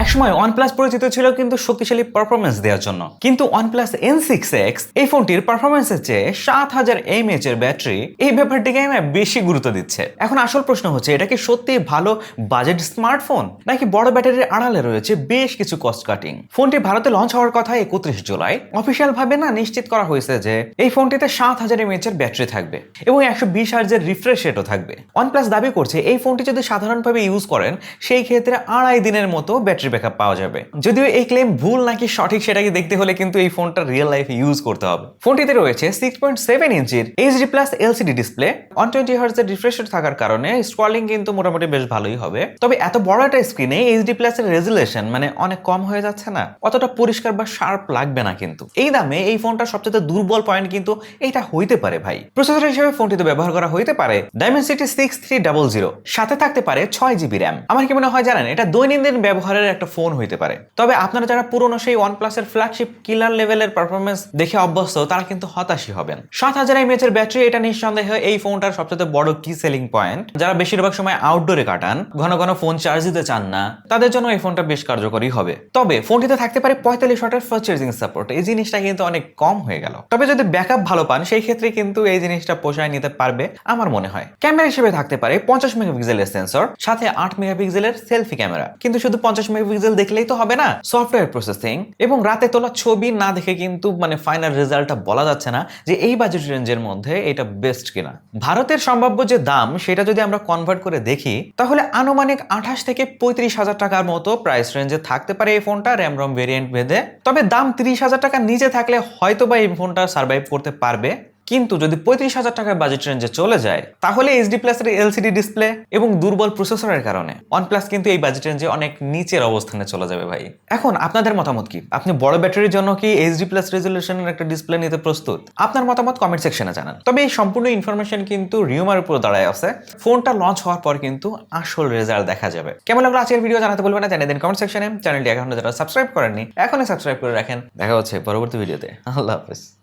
একসময় OnePlus পরিচিত ছিল কিন্তু শক্তিশালী পারফরমেন্স দেওয়ার জন্য, কিন্তু OnePlus N6X এই ফোনটির পারফরমেন্সের চেয়ে 7000 mAh এর ব্যাটারি এই ব্যাপারটিকে বেশি গুরুত্ব দিচ্ছে। এখন আসল প্রশ্ন হচ্ছে, এটা কি সত্যি ভালো বাজেট স্মার্টফোন, নাকি বড় ব্যাটারির আড়ালে রয়েছে বেশ কিছু কস্ট কাটিং? ফোনটি ভারতে লঞ্চ হওয়ার কথা 31 জুলাই। অফিসিয়াল ভাবে নিশ্চিত করা হয়েছে যে এই ফোনটিতে 7000 mAh এর ব্যাটারি থাকবে এবং 120 হার্জের রিফ্রেশ রেটও থাকবে। OnePlus দাবি করছে এই ফোনটি যদি সাধারণভাবে ইউজ করেন সেই ক্ষেত্রে 2.5 দিনের মতো ব্যাটারি ব্যাকআপ পাওয়া যাবে। যদিও এই ক্লেম ভুল নাকি সঠিক সেটাকে দেখতে হলে কিন্তু এই ফোনটা রিয়েল লাইফে ইউজ করতে হবে। ফোনটিতে রয়েছে 6.7 ইঞ্চির HD+ LCD ডিসপ্লে, 120 হার্জের রিফ্রেশ রেট থাকার কারণে স্ক্রলিং কিন্তু মোটামুটি বেশ ভালোই হবে। তবে এত বড় একটা স্ক্রিনে HD+ এর রেজুলেশন অনেক কম হয়ে যাচ্ছে না, অতটা পরিষ্কার বা শার্প লাগবে না। কিন্তু এই দামে এই ফোনটার সবচেয়ে দুর্বল পয়েন্ট কিন্তু এটা হইতে পারে ভাই। প্রসেসর হিসেবে ফোনটিতে ব্যবহার করা হইতে পারে Dimensity 6300, সাথে থাকতে পারে 6GB RAM। আমার কি মনে হয় জানেন, এটা দৈনন্দিন ব্যবহারের একটা ফোন হইতে পারে। তবে আপনারা যারা পুরনো সেই OnePlus এর ফ্ল্যাগশিপ কিলার লেভেলের পারফরমেন্স দেখে অভ্যস্ত, তারা কিন্তু হতাশই হবেন। 7000 mAh এর ব্যাটারি, এটা নিঃসন্দেহে এই ফোনটার সবচেয়ে বড় কি সেলিং পয়েন্ট। যারা বেশিরভাগ সময় আউটডোরে কাটান, ঘন ঘন ফোন চার্জ দিতে চান না, তাদের জন্য এই ফোনটা বেশ কার্যকরী হবে। তবে ফোনটিতে থাকতে পারে 45 ওয়াটের ফাস্ট চার্জিং সাপোর্ট। এই জিনিসটা কিন্তু অনেক কম হয়ে গেল। তবে যদি ব্যাকআপ ভালো পান সেই ক্ষেত্রে কিন্তু এই জিনিসটা পোষায় নিতে পারবে আমার মনে হয়। ক্যামেরা হিসেবে থাকতে পারে 50 মেগাপিক্সেলের সেন্সর, সাথে 8 মেগাপিক্সেলের সেলফি ক্যামেরা। কিন্তু শুধু 50 মেগাপিক্সেল দেখলেই তো হবে না, সফটওয়্যার প্রসেসিং এবং রাতে তোলা ছবি না দেখে কিন্তু ফাইনাল রেজাল্টটা বলা যাচ্ছে না যে এই বাজেট রেঞ্জের মধ্যে এটা বেস্ট কিনা। ভারতের সম্ভাব্য যে দাম সেটা যদি আমরা কনভার্ট করে দেখি, তাহলে আনুমানিক 28 থেকে 35,000 টাকার মতো প্রাইস রেঞ্জে থাকতে পারে এই ফোনটা, র্যাম রম ভেরিয়েন্ট ভেদে। তবে দাম 30,000 টাকার নিচে থাকলে হয়তোবা এই ফোনটা সার্ভাইভ করতে পারবে। কিন্তু যদি 35,000 টাকার বাজেট রেঞ্জে চলে যায়, তাহলে HD+ এর LCD ডিসপ্লে এবং দুর্বল প্রসেসরের কারণে OnePlus কিন্তু এই বাজেট রেঞ্জে অনেক নিচের অবস্থানে চলে যাবে ভাই। এখন আপনাদের মতামত কি? আপনি বড় ব্যাটারির জন্য কি HD+ রেজোলিউশনের একটা ডিসপ্লে নিতে প্রস্তুত? আপনার মতামত কমেন্ট সেকশনে জানান। তবে এই সম্পূর্ণ ইনফরমেশন কিন্তু রিউমার উপর দাঁড়ায় আছে। ফোনটা লঞ্চ হওয়ার পর কিন্তু আসল রেজাল্ট দেখা যাবে। কেমন লাগলো আজকের ভিডিও জানাতে বলবেন না, জানিয়ে দিন কমেন্ট সেকশনে। চ্যানেলটি এখনো যারা সাবস্ক্রাইব করেননি, এখনই সাবস্ক্রাইব করে রাখেন। দেখা হচ্ছে পরবর্তী ভিডিওতে। আল্লাহ হাফেজ।